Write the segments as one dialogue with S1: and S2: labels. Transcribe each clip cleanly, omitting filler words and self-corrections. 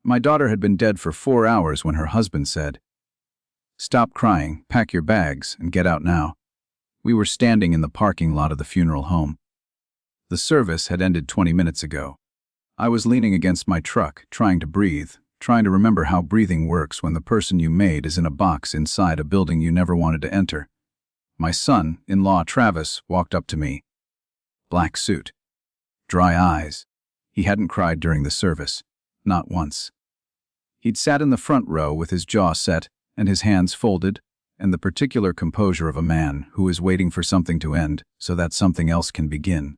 S1: My daughter had been dead for 4 hours when her husband said, "Stop crying, pack your bags, and get out now." We were standing in the parking lot of the funeral home. The service had ended 20 minutes ago. I was leaning against my truck, trying to breathe, trying to remember how breathing works when the person you made is in a box inside a building you never wanted to enter. My son-in-law Travis walked up to me. Black suit. Dry eyes. He hadn't cried during the service. Not once. He'd sat in the front row with his jaw set and his hands folded, and the particular composure of a man who is waiting for something to end so that something else can begin.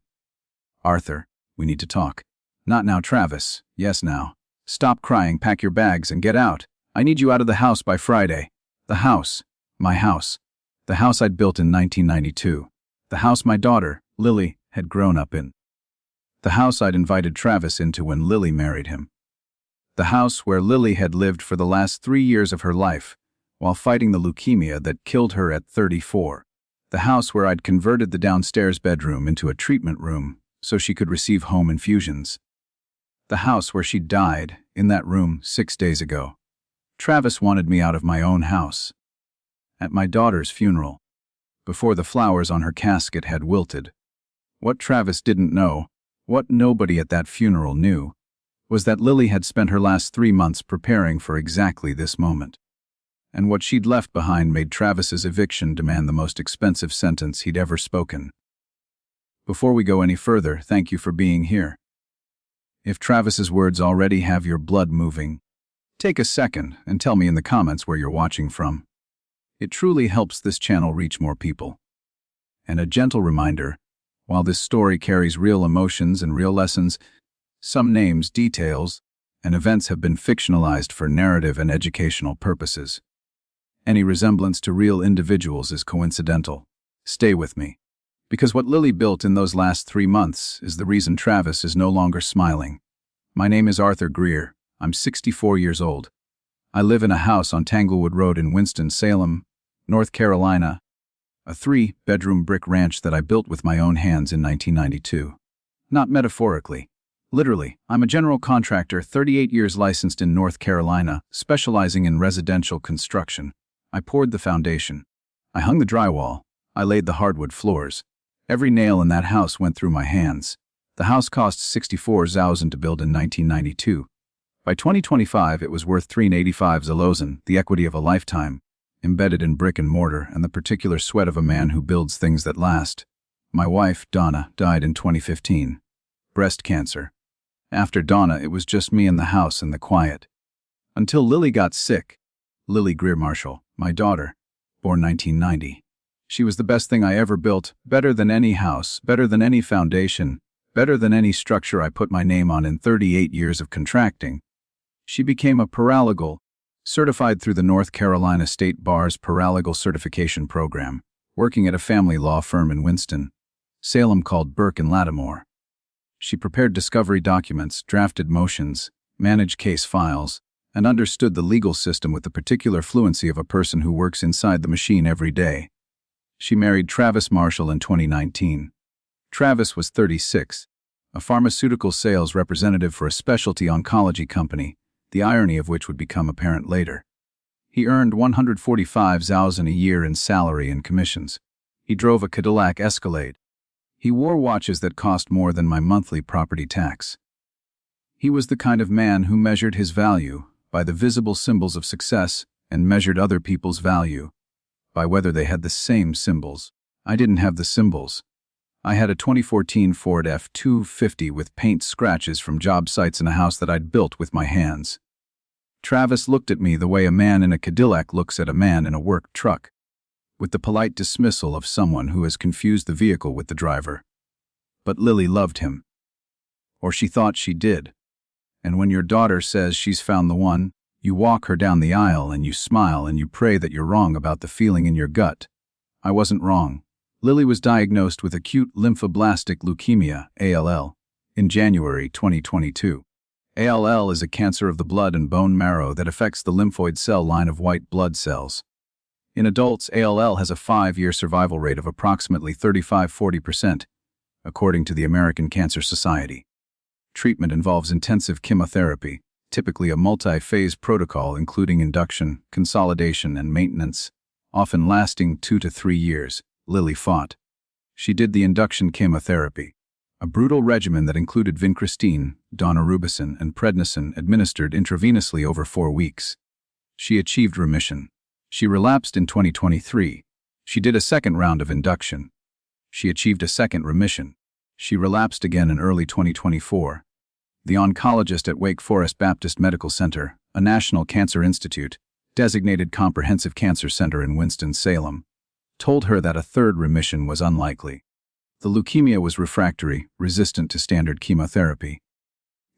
S1: "Arthur, we need to talk." "Not now, Travis." "Yes, now. Stop crying, pack your bags, and get out. I need you out of the house by Friday." The house. My house. The house I'd built in 1992. The house my daughter, Lily, had grown up in. The house I'd invited Travis into when Lily married him. The house where Lily had lived for the last 3 years of her life, while fighting the leukemia that killed her at 34. The house where I'd converted the downstairs bedroom into a treatment room so she could receive home infusions. The house where she died, in that room, 6 days ago. Travis wanted me out of my own house. At my daughter's funeral, before the flowers on her casket had wilted. What Travis didn't know, what nobody at that funeral knew, was that Lily had spent her last 3 months preparing for exactly this moment. And what she'd left behind made Travis's eviction demand the most expensive sentence he'd ever spoken. Before we go any further, thank you for being here. If Travis's words already have your blood moving, take a second and tell me in the comments where you're watching from. It truly helps this channel reach more people. And a gentle reminder, while this story carries real emotions and real lessons, some names, details, and events have been fictionalized for narrative and educational purposes. Any resemblance to real individuals is coincidental. Stay with me. Because what Lily built in those last 3 months is the reason Travis is no longer smiling. My name is Arthur Greer. I'm 64 years old. I live in a house on Tanglewood Road in Winston-Salem, North Carolina, a 3-bedroom brick ranch that I built with my own hands in 1992. Not metaphorically. Literally, I'm a general contractor, 38 years licensed in North Carolina, specializing in residential construction. I poured the foundation. I hung the drywall. I laid the hardwood floors. Every nail in that house went through my hands. The house cost $64,000 to build in 1992. By 2025, it was worth $385,000, the equity of a lifetime, embedded in brick and mortar and the particular sweat of a man who builds things that last. My wife, Donna, died in 2015. Breast cancer. After Donna, it was just me in the house and the quiet. Until Lily got sick. Lily Greer Marshall, my daughter, born 1990. She was the best thing I ever built, better than any house, better than any foundation, better than any structure I put my name on in 38 years of contracting. She became a paralegal, certified through the North Carolina State Bar's Paralegal Certification Program, working at a family law firm in Winston-Salem called Burke and Lattimore. She prepared discovery documents, drafted motions, managed case files, and understood the legal system with the particular fluency of a person who works inside the machine every day. She married Travis Marshall in 2019. Travis was 36, a pharmaceutical sales representative for a specialty oncology company, the irony of which would become apparent later. He earned $145,000 a year in salary and commissions. He drove a Cadillac Escalade. He wore watches that cost more than my monthly property tax. He was the kind of man who measured his value by the visible symbols of success and measured other people's value by whether they had the same symbols. I didn't have the symbols. I had a 2014 Ford F-250 with paint scratches from job sites in a house that I'd built with my hands. Travis looked at me the way a man in a Cadillac looks at a man in a work truck, with the polite dismissal of someone who has confused the vehicle with the driver. But Lily loved him. Or she thought she did. And when your daughter says she's found the one, you walk her down the aisle and you smile and you pray that you're wrong about the feeling in your gut. I wasn't wrong. Lily was diagnosed with acute lymphoblastic leukemia, ALL, in January 2022. ALL is a cancer of the blood and bone marrow that affects the lymphoid cell line of white blood cells. In adults, ALL has a 5-year survival rate of approximately 35–40%, according to the American Cancer Society. Treatment involves intensive chemotherapy, typically a multi-phase protocol including induction, consolidation, and maintenance, often lasting 2 to 3 years. Lily fought. She did the induction chemotherapy, a brutal regimen that included vincristine, daunorubicin, and prednisone administered intravenously over 4 weeks. She achieved remission. She relapsed in 2023. She did a second round of induction. She achieved a second remission. She relapsed again in early 2024. The oncologist at Wake Forest Baptist Medical Center, a National Cancer Institute, designated comprehensive cancer center in Winston-Salem, told her that a third remission was unlikely. The leukemia was refractory, resistant to standard chemotherapy.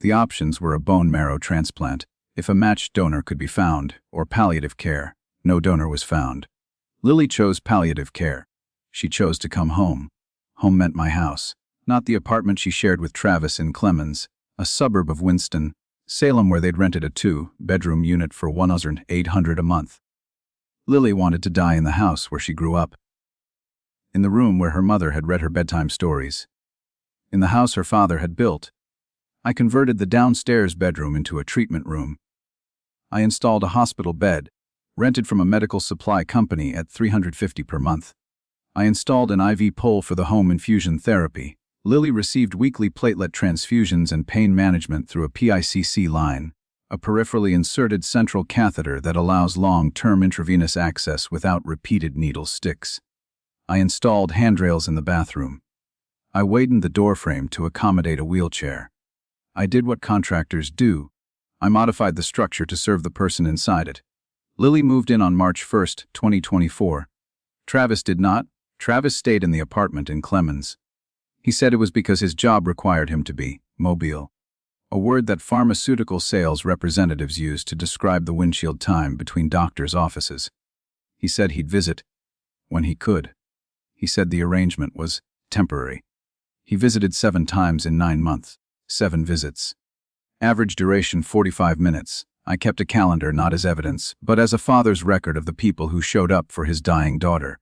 S1: The options were a bone marrow transplant, if a matched donor could be found, or palliative care. No donor was found. Lily chose palliative care. She chose to come home. Home meant my house, not the apartment she shared with Travis in Clemens, a suburb of Winston-Salem where they'd rented a 2-bedroom unit for $1,800 a month. Lily wanted to die in the house where she grew up, in the room where her mother had read her bedtime stories, in the house her father had built. I converted the downstairs bedroom into a treatment room. I installed a hospital bed, rented from a medical supply company at $350 per month. I installed an IV pole for the home infusion therapy. Lily received weekly platelet transfusions and pain management through a PICC line, a peripherally inserted central catheter that allows long-term intravenous access without repeated needle sticks. I installed handrails in the bathroom. I widened the doorframe to accommodate a wheelchair. I did what contractors do. I modified the structure to serve the person inside it. Lily moved in on March 1, 2024. Travis did not. Travis stayed in the apartment in Clemens. He said it was because his job required him to be mobile, a word that pharmaceutical sales representatives use to describe the windshield time between doctors' offices. He said he'd visit when he could. He said the arrangement was temporary. He visited 7 times in 9 months. 7 visits. Average duration 45 minutes. I kept a calendar not as evidence, but as a father's record of the people who showed up for his dying daughter.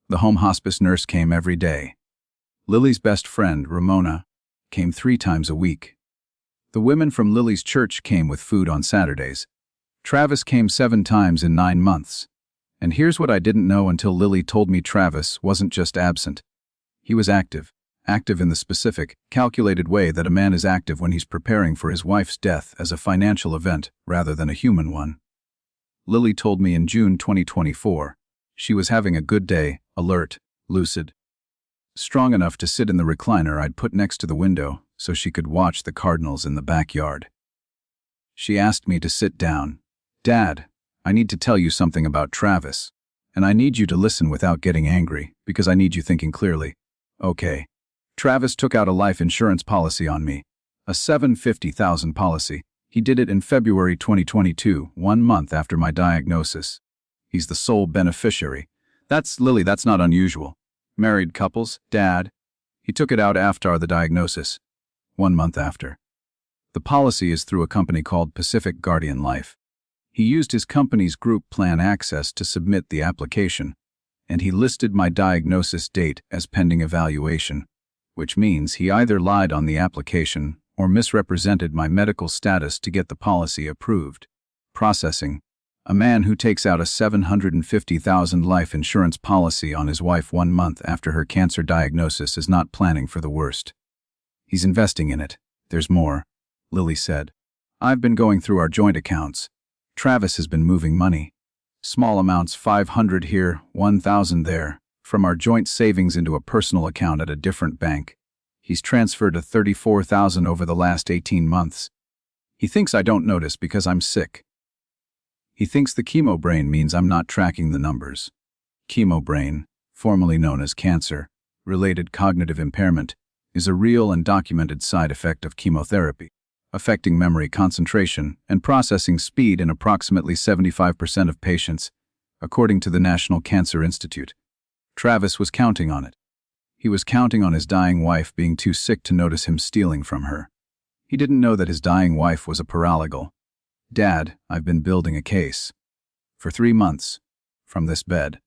S1: The home hospice nurse came every day. Lily's best friend, Ramona, came 3 times a week. The women from Lily's church came with food on Saturdays. Travis came 7 times in 9 months. And here's what I didn't know until Lily told me: Travis wasn't just absent. He was active. Active in the specific, calculated way that a man is active when he's preparing for his wife's death as a financial event rather than a human one. Lily told me in June 2024 she was having a good day, alert, lucid, strong enough to sit in the recliner I'd put next to the window so she could watch the cardinals in the backyard. She asked me to sit down. "Dad, I need to tell you something about Travis, and I need you to listen without getting angry because I need you thinking clearly." "Okay." Travis took out a life insurance policy on me, a $750,000 policy. He did it in February 2022, 1 month after my diagnosis. He's the sole beneficiary. That's not unusual. Married couples, Dad. He took it out after the diagnosis, 1 month after. The policy is through a company called Pacific Guardian Life. He used his company's group plan access to submit the application, and he listed my diagnosis date as pending evaluation, which means he either lied on the application or misrepresented my medical status to get the policy approved. Processing. A man who takes out a $750,000 life insurance policy on his wife 1 month after her cancer diagnosis is not planning for the worst. He's investing in it. There's more, Lily said. I've been going through our joint accounts. Travis has been moving money. Small amounts, $500 here, $1,000 there, from our joint savings into a personal account at a different bank. He's transferred $34,000 over the last 18 months. He thinks I don't notice because I'm sick. He thinks the chemo brain means I'm not tracking the numbers. Chemo brain, formerly known as cancer-related cognitive impairment, is a real and documented side effect of chemotherapy, affecting memory concentration and processing speed in approximately 75% of patients, according to the National Cancer Institute. Travis was counting on it. He was counting on his dying wife being too sick to notice him stealing from her. He didn't know that his dying wife was a paralegal. Dad, I've been building a case. For 3 months. From this bed.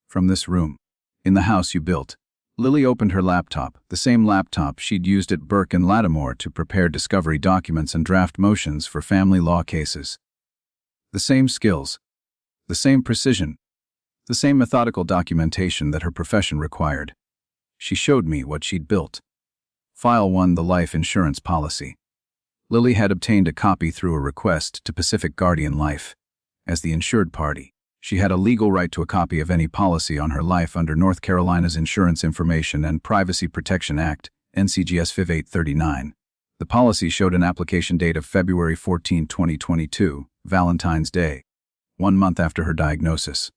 S1: From this room. In the house you built. Lily opened her laptop, the same laptop she'd used at Burke and Lattimore to prepare discovery documents and draft motions for family law cases. The same skills, the same precision, the same methodical documentation that her profession required. She showed me what she'd built. File 1, the life insurance policy. Lily had obtained a copy through a request to Pacific Guardian Life. As the insured party, she had a legal right to a copy of any policy on her life under North Carolina's Insurance Information and Privacy Protection Act, NCGS FIV 839. The policy showed an application date of February 14, 2022, Valentine's Day, 1 month after her diagnosis.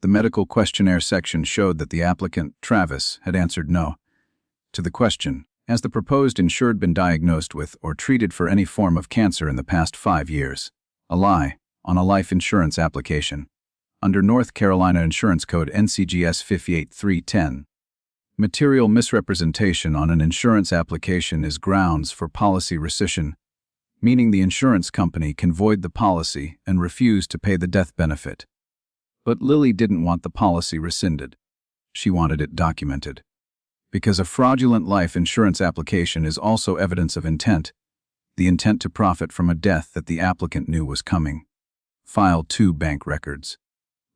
S1: The medical questionnaire section showed that the applicant, Travis, had answered no to the question, has the proposed insured been diagnosed with or treated for any form of cancer in the past 5 years? A lie, on a life insurance application. Under North Carolina Insurance Code NCGS 58310. Material misrepresentation on an insurance application is grounds for policy rescission, meaning the insurance company can void the policy and refuse to pay the death benefit. But Lily didn't want the policy rescinded. She wanted it documented. Because a fraudulent life insurance application is also evidence of intent, the intent to profit from a death that the applicant knew was coming. File 2, bank records.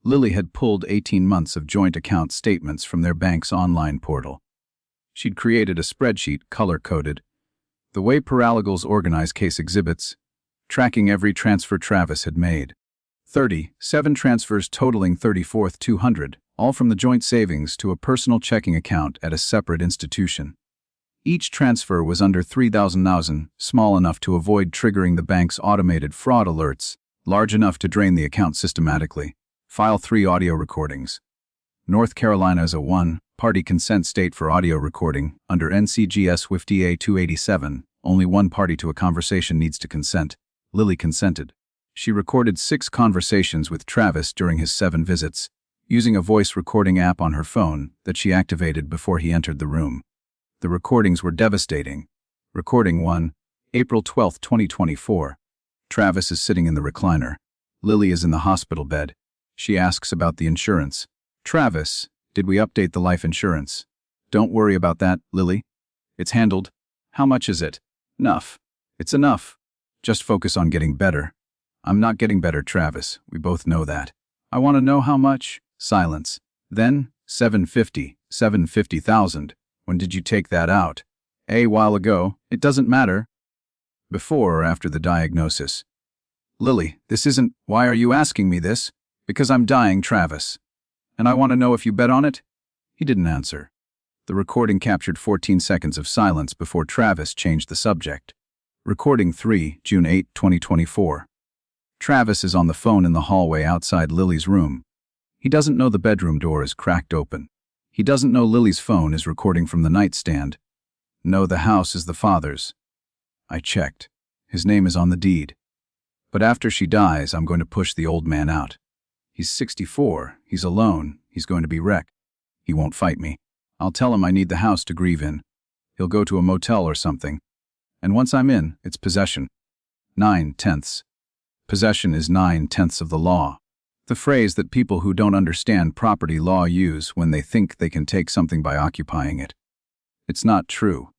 S1: Lily had pulled 18 months of joint account statements from their bank's online portal. She'd created a spreadsheet color-coded, the way paralegals organize case exhibits, tracking every transfer Travis had made. 7 transfers totaling $34,200, all from the joint savings to a personal checking account at a separate institution. Each transfer was under $3,000, small enough to avoid triggering the bank's automated fraud alerts, large enough to drain the account systematically. File 3, audio recordings. North Carolina is a one-party consent state for audio recording. Under NCGS WIFDA 287, only one party to a conversation needs to consent. Lily consented. She recorded 6 conversations with Travis during his 7 visits, using a voice recording app on her phone that she activated before he entered the room. The recordings were devastating. Recording 1, April 12, 2024. Travis is sitting in the recliner. Lily is in the hospital bed. She asks about the insurance. Travis, did we update the life insurance? Don't worry about that, Lily. It's handled. How much is it? Enough. It's enough. Just focus on getting better. I'm not getting better, Travis. We both know that. I want to know how much. Silence. Then, $750,000. When did you take that out? A while ago. It doesn't matter. Before or after the diagnosis? Lily, this isn't, why are you asking me this? Because I'm dying, Travis. And I want to know if you bet on it? He didn't answer. The recording captured 14 seconds of silence before Travis changed the subject. Recording 3, June 8, 2024. Travis is on the phone in the hallway outside Lily's room. He doesn't know the bedroom door is cracked open. He doesn't know Lily's phone is recording from the nightstand. No, the house is the father's. I checked. His name is on the deed. But after she dies, I'm going to push the old man out. He's 64, he's alone, he's going to be wrecked. He won't fight me. I'll tell him I need the house to grieve in. He'll go to a motel or something. And once I'm in, it's possession. 9/10. Possession is 9/10 of the law. The phrase that people who don't understand property law use when they think they can take something by occupying it. It's not true.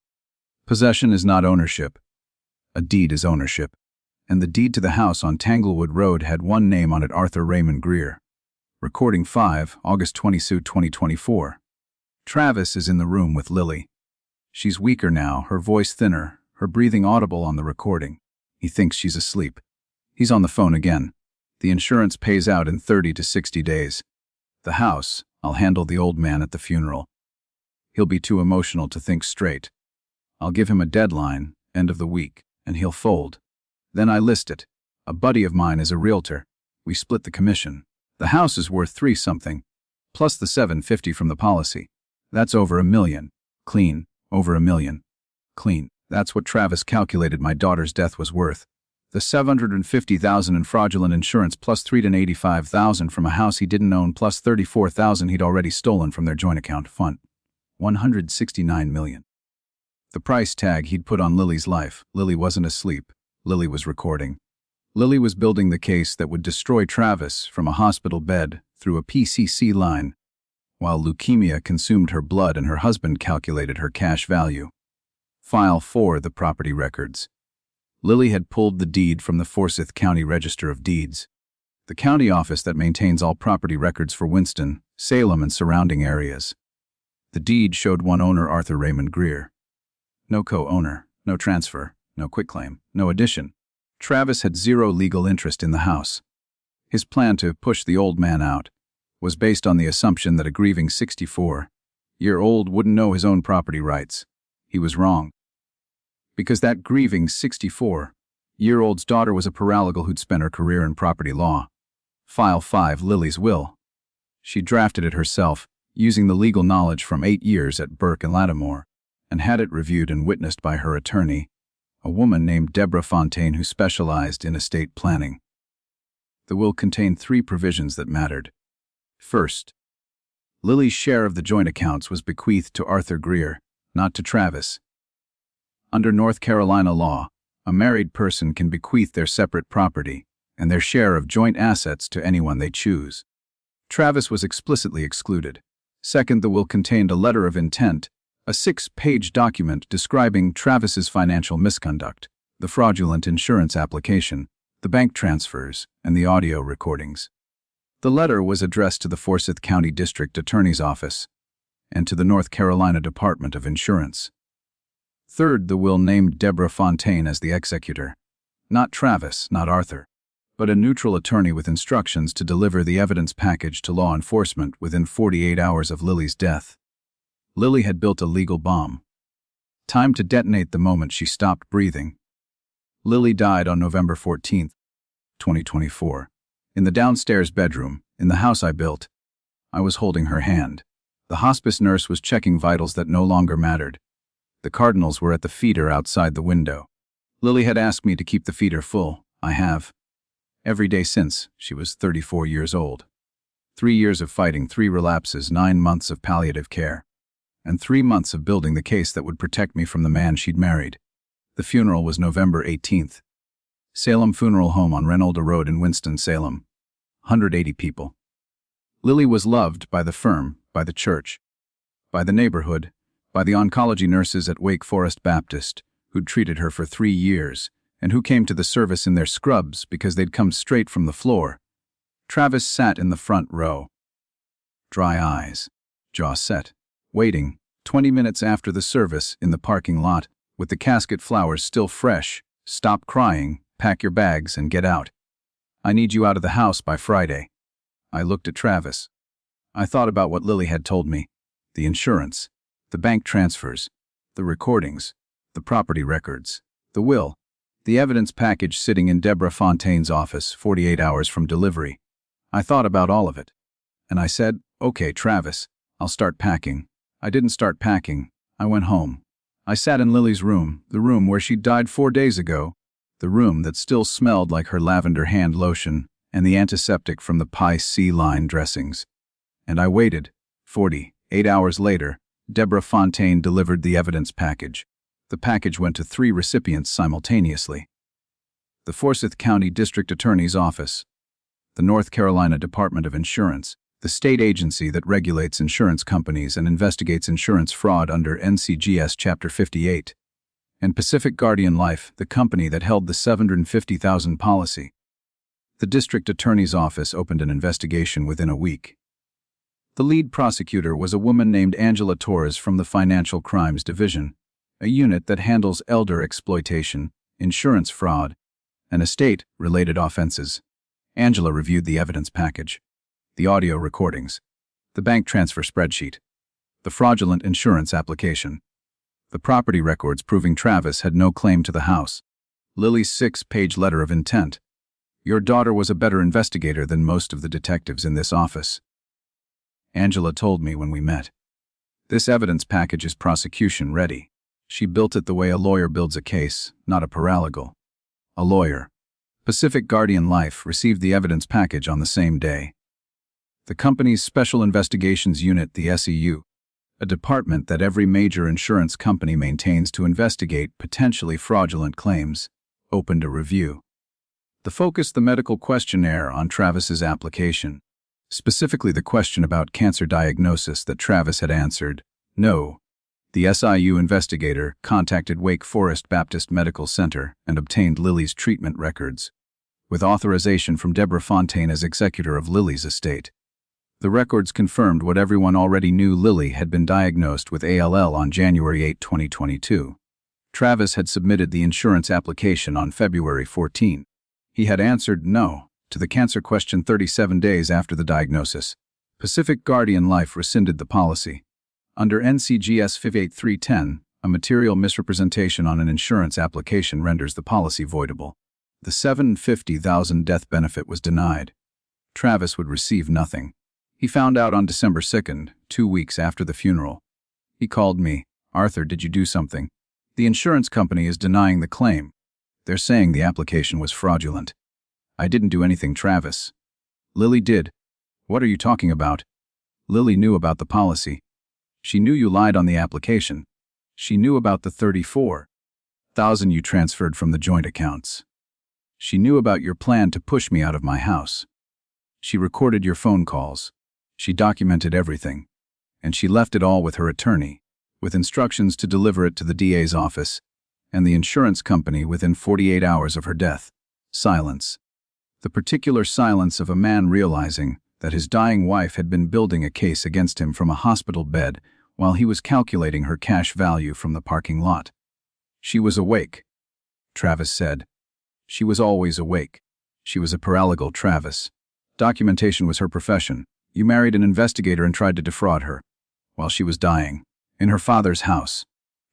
S1: Possession is not ownership. A deed is ownership. And the deed to the house on Tanglewood Road had one name on it, Arthur Raymond Greer. Recording 5, August 22, 2024. Travis is in the room with Lily. She's weaker now, her voice thinner, her breathing audible on the recording. He thinks she's asleep. He's on the phone again. The insurance pays out in 30 to 60 days. The house, I'll handle the old man at the funeral. He'll be too emotional to think straight. I'll give him a deadline, end of the week, and he'll fold. Then I list it. A buddy of mine is a realtor. We split the commission. The house is worth 3-something, plus the $750 from the policy. That's over $1 million. Clean, over $1 million. Clean. That's what Travis calculated my daughter's death was worth. The $750,000 in fraudulent insurance plus $385,000 from a house he didn't own plus $34,000 he'd already stolen from their joint account fund. $169 million. The price tag he'd put on Lily's life. Lily wasn't asleep. Lily was recording. Lily was building the case that would destroy Travis from a hospital bed through a PCC line. while leukemia consumed her blood and her husband calculated her cash value. File 4. The property records. Lily had pulled the deed from the Forsyth County Register of Deeds, the county office that maintains all property records for Winston, Salem, and surrounding areas. The deed showed one owner, Arthur Raymond Greer. No co-owner, no transfer, no quitclaim, no addition. Travis had zero legal interest in the house. His plan to push the old man out was based on the assumption that a grieving 64-year-old wouldn't know his own property rights. He was wrong. Because that grieving 64-year-old's daughter was a paralegal who'd spent her career in property law. File 5. Lily's will. She drafted it herself, using the legal knowledge from 8 years at Burke and Lattimore, and had it reviewed and witnessed by her attorney, a woman named Deborah Fontaine who specialized in estate planning. The will contained 3 provisions that mattered. First, Lily's share of the joint accounts was bequeathed to Arthur Greer, not to Travis. Under North Carolina law, a married person can bequeath their separate property and their share of joint assets to anyone they choose. Travis was explicitly excluded. Second, the will contained a letter of intent, a 6-page document describing Travis's financial misconduct, the fraudulent insurance application, the bank transfers, and the audio recordings. The letter was addressed to the Forsyth County District Attorney's Office and to the North Carolina Department of Insurance. Third, the will named Deborah Fontaine as the executor. Not Travis, not Arthur, but a neutral attorney with instructions to deliver the evidence package to law enforcement within 48 hours of Lily's death. Lily had built a legal bomb. Time to detonate the moment she stopped breathing. Lily died on November 14, 2024. In the downstairs bedroom, in the house I built. I was holding her hand. The hospice nurse was checking vitals that no longer mattered. The cardinals were at the feeder outside the window. Lily had asked me to keep the feeder full. I have. Every day since. She was 34 years old. 3 years of fighting, 3 relapses, 9 months of palliative care, and 3 months of building the case that would protect me from the man she'd married. The funeral was November 18th. Salem Funeral Home on Reynolda Road in Winston-Salem. 180 people. Lily was loved by the firm, by the church, by the neighborhood, by the oncology nurses at Wake Forest Baptist, who'd treated her for 3 years, and who came to the service in their scrubs because they'd come straight from the floor. Travis sat in the front row. Dry eyes, jaw set, waiting, 20 minutes after the service in the parking lot, with the casket flowers still fresh. Stop crying, pack your bags, and get out. I need you out of the house by Friday. I looked at Travis. I thought about what Lily had told me. The insurance, the bank transfers, the recordings, the property records, the will, the evidence package sitting in Deborah Fontaine's office 48 hours from delivery. I thought about all of it. And I said, okay, Travis, I'll start packing. I didn't start packing. I went home. I sat in Lily's room, the room where she died 4 days ago, the room that still smelled like her lavender hand lotion and the antiseptic from the Pie C line dressings. And I waited. 48 hours later, Deborah Fontaine delivered the evidence package. The package went to 3 recipients simultaneously. The Forsyth County District Attorney's Office, the North Carolina Department of Insurance, the state agency that regulates insurance companies and investigates insurance fraud under NCGS Chapter 58, and Pacific Guardian Life, the company that held the $750,000 policy. The district attorney's office opened an investigation within a week. The lead prosecutor was a woman named Angela Torres from the Financial Crimes Division, a unit that handles elder exploitation, insurance fraud, and estate-related offenses. Angela reviewed the evidence package, the audio recordings, the bank transfer spreadsheet, the fraudulent insurance application, the property records proving Travis had no claim to the house, Lily's 6-page letter of intent. Your daughter was a better investigator than most of the detectives in this office, Angela told me when we met. This evidence package is prosecution ready. She built it the way a lawyer builds a case, not a paralegal. A lawyer. Pacific Guardian Life received the evidence package on the same day. The company's Special Investigations Unit, the SEU, a department that every major insurance company maintains to investigate potentially fraudulent claims, opened a review. The medical questionnaire on Travis's application. specifically the question about cancer diagnosis that Travis had answered, no. The SIU investigator contacted Wake Forest Baptist Medical Center and obtained Lily's treatment records, with authorization from Deborah Fontaine as executor of Lily's estate. The records confirmed what everyone already knew: Lily had been diagnosed with ALL on January 8, 2022. Travis had submitted the insurance application on February 14. He had answered no to the cancer question 37 days after the diagnosis. Pacific Guardian Life rescinded the policy. Under NCGS 58310, a material misrepresentation on an insurance application renders the policy voidable. The $750,000 death benefit was denied. Travis would receive nothing. He found out on December 2nd, 2 weeks after the funeral. He called me. "Arthur, did you do something? The insurance company is denying the claim. They're saying the application was fraudulent." "I didn't do anything, Travis." "Lily did." "What are you talking about?" "Lily knew about the policy. She knew you lied on the application. She knew about the $34,000 you transferred from the joint accounts. She knew about your plan to push me out of my house. She recorded your phone calls. She documented everything. And she left it all with her attorney, with instructions to deliver it to the DA's office and the insurance company within 48 hours of her death." Silence. The particular silence of a man realizing that his dying wife had been building a case against him from a hospital bed while he was calculating her cash value from the parking lot. "She was awake," Travis said. "She was always awake. She was a paralegal, Travis. Documentation was her profession. You married an investigator and tried to defraud her while she was dying in her father's house."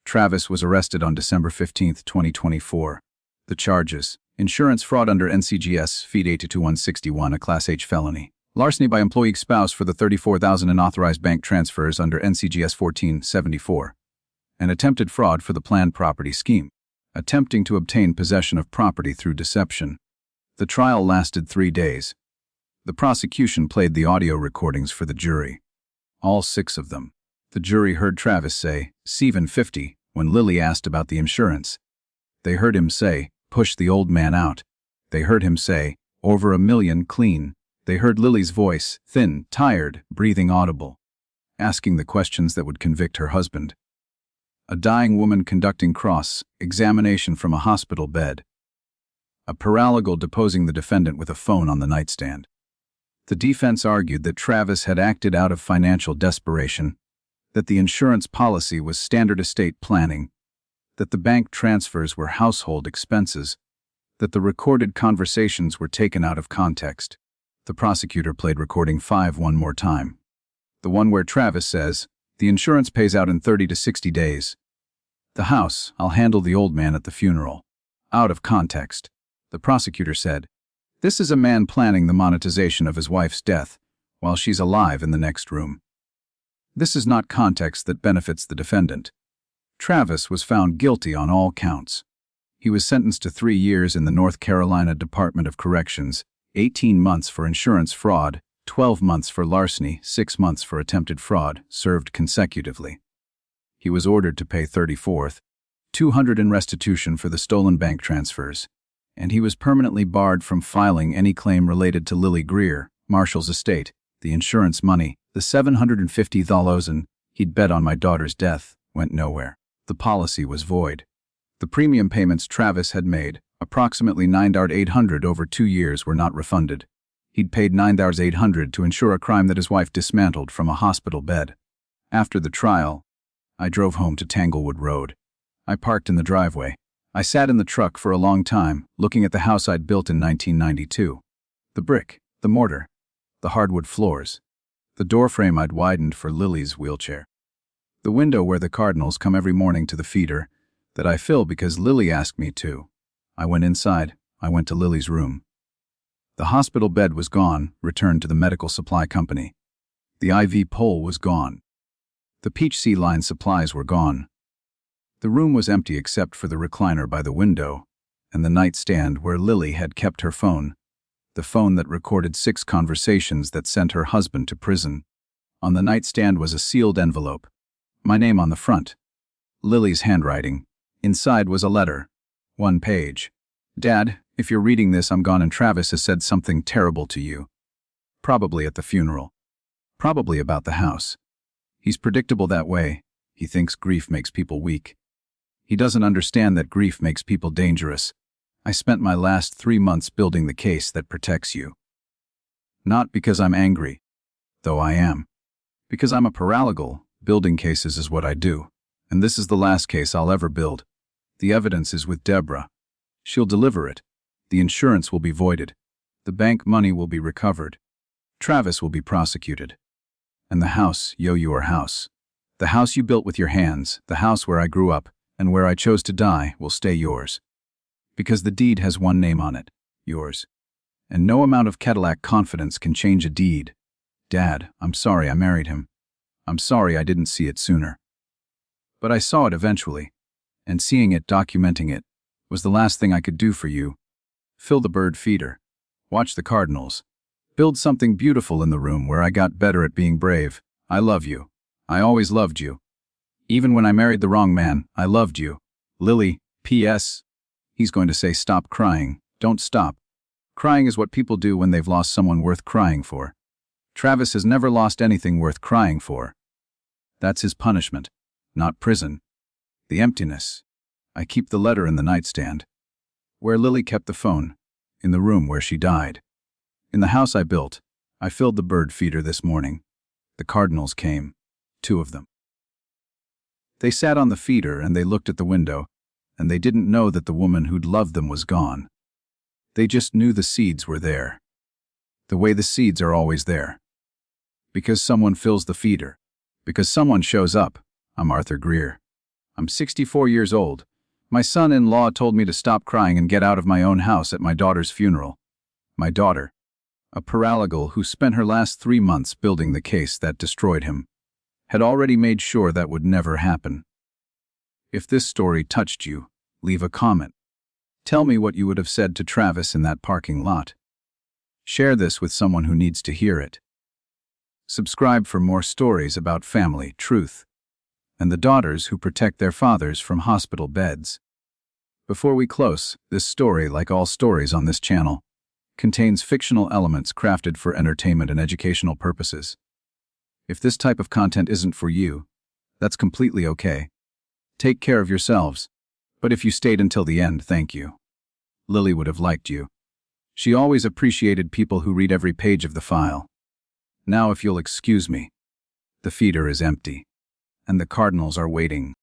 S1: Travis was arrested on December 15, 2024. The charges: insurance fraud under NCGS Feed 82161, a Class H felony; larceny by employee spouse for the $34,000 in authorized bank transfers under NCGS 1474; and attempted fraud for the planned property scheme, attempting to obtain possession of property through deception. The trial lasted 3 days. The prosecution played the audio recordings for the jury. All 6 of them. The jury heard Travis say, "$750," when Lily asked about the insurance. They heard him say, "Push the old man out." They heard him say, "Over $1 million clean." They heard Lily's voice, thin, tired, breathing audible, asking the questions that would convict her husband. A dying woman conducting cross-examination from a hospital bed. A paralegal deposing the defendant with a phone on the nightstand. The defense argued that Travis had acted out of financial desperation, that the insurance policy was standard estate planning, that the bank transfers were household expenses, that the recorded conversations were taken out of context. The prosecutor played recording 5 one more time. The one where Travis says, "The insurance pays out in 30 to 60 days. The house, I'll handle the old man at the funeral." Out of context. The prosecutor said, "This is a man planning the monetization of his wife's death while she's alive in the next room." This is not context that benefits the defendant. Travis was found guilty on all counts. He was sentenced to 3 years in the North Carolina Department of Corrections, 18 months for insurance fraud, 12 months for larceny, 6 months for attempted fraud, served consecutively. He was ordered to pay $34,200 in restitution for the stolen bank transfers, and he was permanently barred from filing any claim related to Lily Greer, Marshall's estate, the insurance money. The $750,000 he'd bet on my daughter's death went nowhere. The policy was void. The premium payments Travis had made, approximately $9,800 over 2 years, were not refunded. He'd paid $9,800 to insure a crime that his wife dismantled from a hospital bed. After the trial, I drove home to Tanglewood Road. I parked in the driveway. I sat in the truck for a long time, looking at the house I'd built in 1992. The brick, the mortar, the hardwood floors, the doorframe I'd widened for Lily's wheelchair, the window where the cardinals come every morning to the feeder that I fill because Lily asked me to. I went inside. I went to Lily's room. The hospital bed was gone, returned to the medical supply company. The IV pole was gone. The Peach Sea Line supplies were gone. The room was empty except for the recliner by the window and the nightstand where Lily had kept her phone, the phone that recorded 6 conversations that sent her husband to prison. On the nightstand was a sealed envelope, my name on the front, Lily's handwriting. Inside was a letter, 1 page. "Dad, if you're reading this, I'm gone and Travis has said something terrible to you. Probably at the funeral. Probably about the house. He's predictable that way. He thinks grief makes people weak. He doesn't understand that grief makes people dangerous. I spent my last 3 months building the case that protects you. Not because I'm angry, though I am. Because I'm a paralegal, building cases is what I do. And this is the last case I'll ever build. The evidence is with Deborah. She'll deliver it. The insurance will be voided. The bank money will be recovered. Travis will be prosecuted. And the house, your house. The house you built with your hands, the house where I grew up, and where I chose to die, will stay yours. Because the deed has one name on it, yours. And no amount of Cadillac confidence can change a deed. Dad, I'm sorry I married him. I'm sorry I didn't see it sooner. But I saw it eventually. And seeing it, documenting it, was the last thing I could do for you. Fill the bird feeder. Watch the cardinals. Build something beautiful in the room where I got better at being brave. I love you. I always loved you. Even when I married the wrong man, I loved you. Lily, P.S. He's going to say stop crying. Don't stop. Crying is what people do when they've lost someone worth crying for. Travis has never lost anything worth crying for. That's his punishment, not prison. The emptiness. I keep the letter in the nightstand. Where Lily kept the phone. In the room where she died. In the house I built. I filled the bird feeder this morning. The cardinals came. 2 of them. They sat on the feeder and they looked at the window, and they didn't know that the woman who'd loved them was gone. They just knew the seeds were there. The way the seeds are always there. Because someone fills the feeder. Because someone shows up. I'm Arthur Greer. I'm 64 years old. My son-in-law told me to stop crying and get out of my own house at my daughter's funeral. My daughter, a paralegal who spent her last 3 months building the case that destroyed him, had already made sure that would never happen. If this story touched you, leave a comment. Tell me what you would have said to Travis in that parking lot. Share this with someone who needs to hear it. Subscribe for more stories about family, truth, and the daughters who protect their fathers from hospital beds. Before we close, this story, like all stories on this channel, contains fictional elements crafted for entertainment and educational purposes. If this type of content isn't for you, that's completely okay. Take care of yourselves. But if you stayed until the end, thank you. Lily would have liked you. She always appreciated people who read every page of the file. Now if you'll excuse me, the feeder is empty, and the cardinals are waiting.